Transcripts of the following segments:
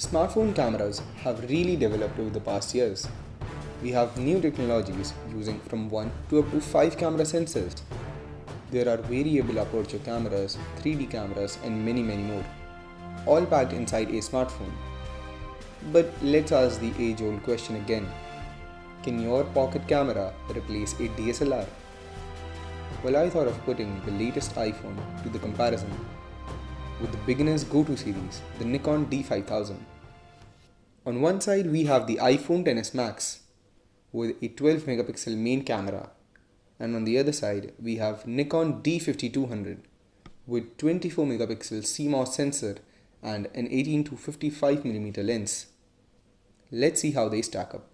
Smartphone cameras have really developed over the past years. We have new technologies using from 1 to up to 5 camera sensors. There are variable aperture cameras, 3D cameras, and many more, all packed inside a smartphone. But let's ask the age-old question again. Can your pocket camera replace a DSLR? Well, I thought of putting the latest iPhone to the comparison with the beginner's Goku series, the Nikon D5000. On one side we have the iPhone XS Max with a 12 megapixel main camera, and on the other side we have Nikon D5200 with 24 megapixel CMOS sensor and an 18 to 55mm lens. Let's see how they stack up.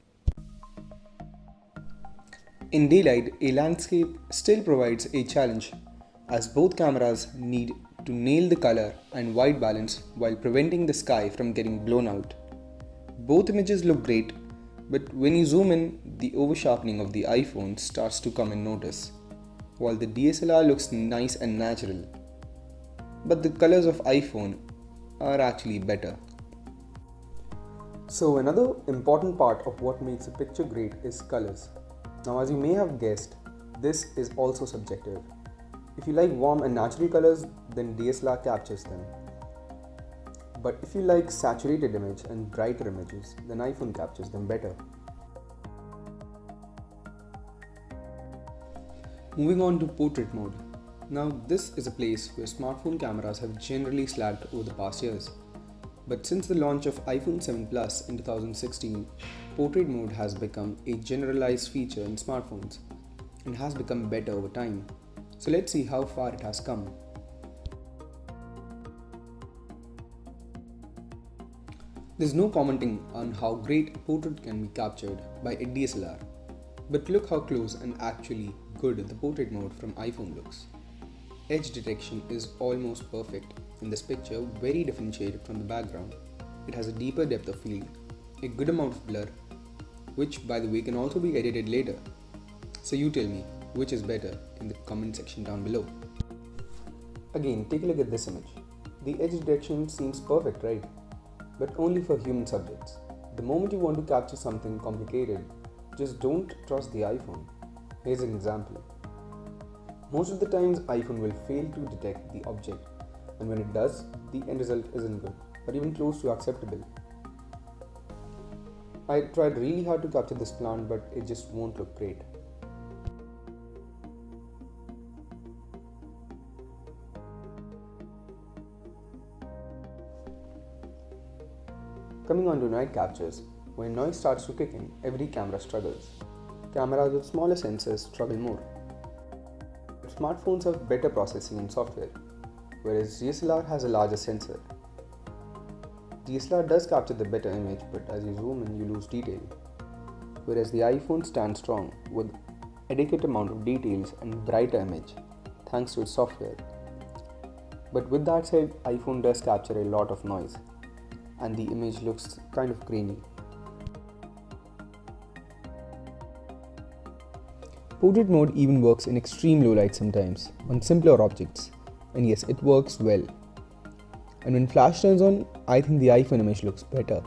In daylight, a landscape still provides a challenge as both cameras need to nail the color and white balance while preventing the sky from getting blown out. Both images look great, but when you zoom in, the over-sharpening of the iPhone starts to come in notice, while the DSLR looks nice and natural. But the colors of iPhone are actually better. So another important part of what makes a picture great is colors. Now, as you may have guessed, this is also subjective. If you like warm and natural colors, then DSLR captures them. But if you like saturated image and brighter images, then iPhone captures them better. Moving on to portrait mode. Now, this is a place where smartphone cameras have generally slacked over the past years. But since the launch of iPhone 7 Plus in 2016, portrait mode has become a generalized feature in smartphones and has become better over time. So let's see how far it has come. There's no commenting on how great a portrait can be captured by a DSLR. But look how close and actually good the portrait mode from iPhone looks. Edge detection is almost perfect in this picture, very differentiated from the background. It has a deeper depth of field, a good amount of blur, which by the way can also be edited later. So you tell me, which is better in the comment section down below. Again, take a look at this image. The edge detection seems perfect, right? But only for human subjects. The moment you want to capture something complicated, just don't trust the iPhone. Here's an example. Most of the times iPhone will fail to detect the object, and when it does, the end result isn't good, or even close to acceptable. I tried really hard to capture this plant, but it just won't look great. Coming on to night captures, when noise starts to kick in, every camera struggles. Cameras with smaller sensors struggle more. But smartphones have better processing and software, whereas DSLR has a larger sensor. DSLR does capture the better image, but as you zoom in, you lose detail. Whereas the iPhone stands strong with adequate amount of details and brighter image, thanks to its software. But with that said, iPhone does capture a lot of noise, and the image looks kind of grainy. Portrait mode even works in extreme low light sometimes, on simpler objects, and yes, it works well. And when flash turns on, I think the iPhone image looks better.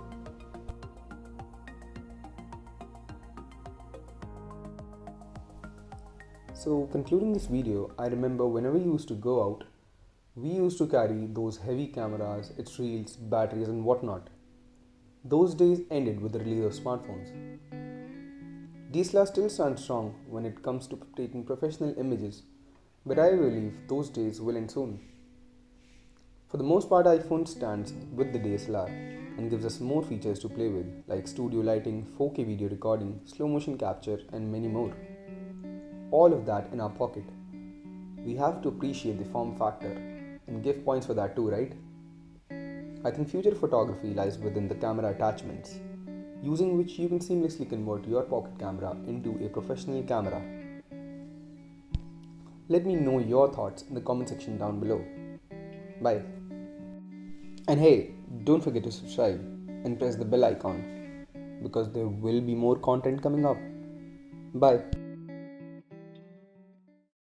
So concluding this video, I remember whenever we used to go out, we used to carry those heavy cameras, its reels, batteries and whatnot. Those days ended with the release of smartphones. DSLR still stands strong when it comes to taking professional images, but I believe those days will end soon. For the most part, iPhone stands with the DSLR and gives us more features to play with, like studio lighting, 4K video recording, slow motion capture and many more. All of that in our pocket. We have to appreciate the form factor and give points for that too, right? I think future photography lies within the camera attachments, using which you can seamlessly convert your pocket camera into a professional camera. Let me know your thoughts in the comment section down below. Bye. And hey, don't forget to subscribe and press the bell icon because there will be more content coming up. Bye.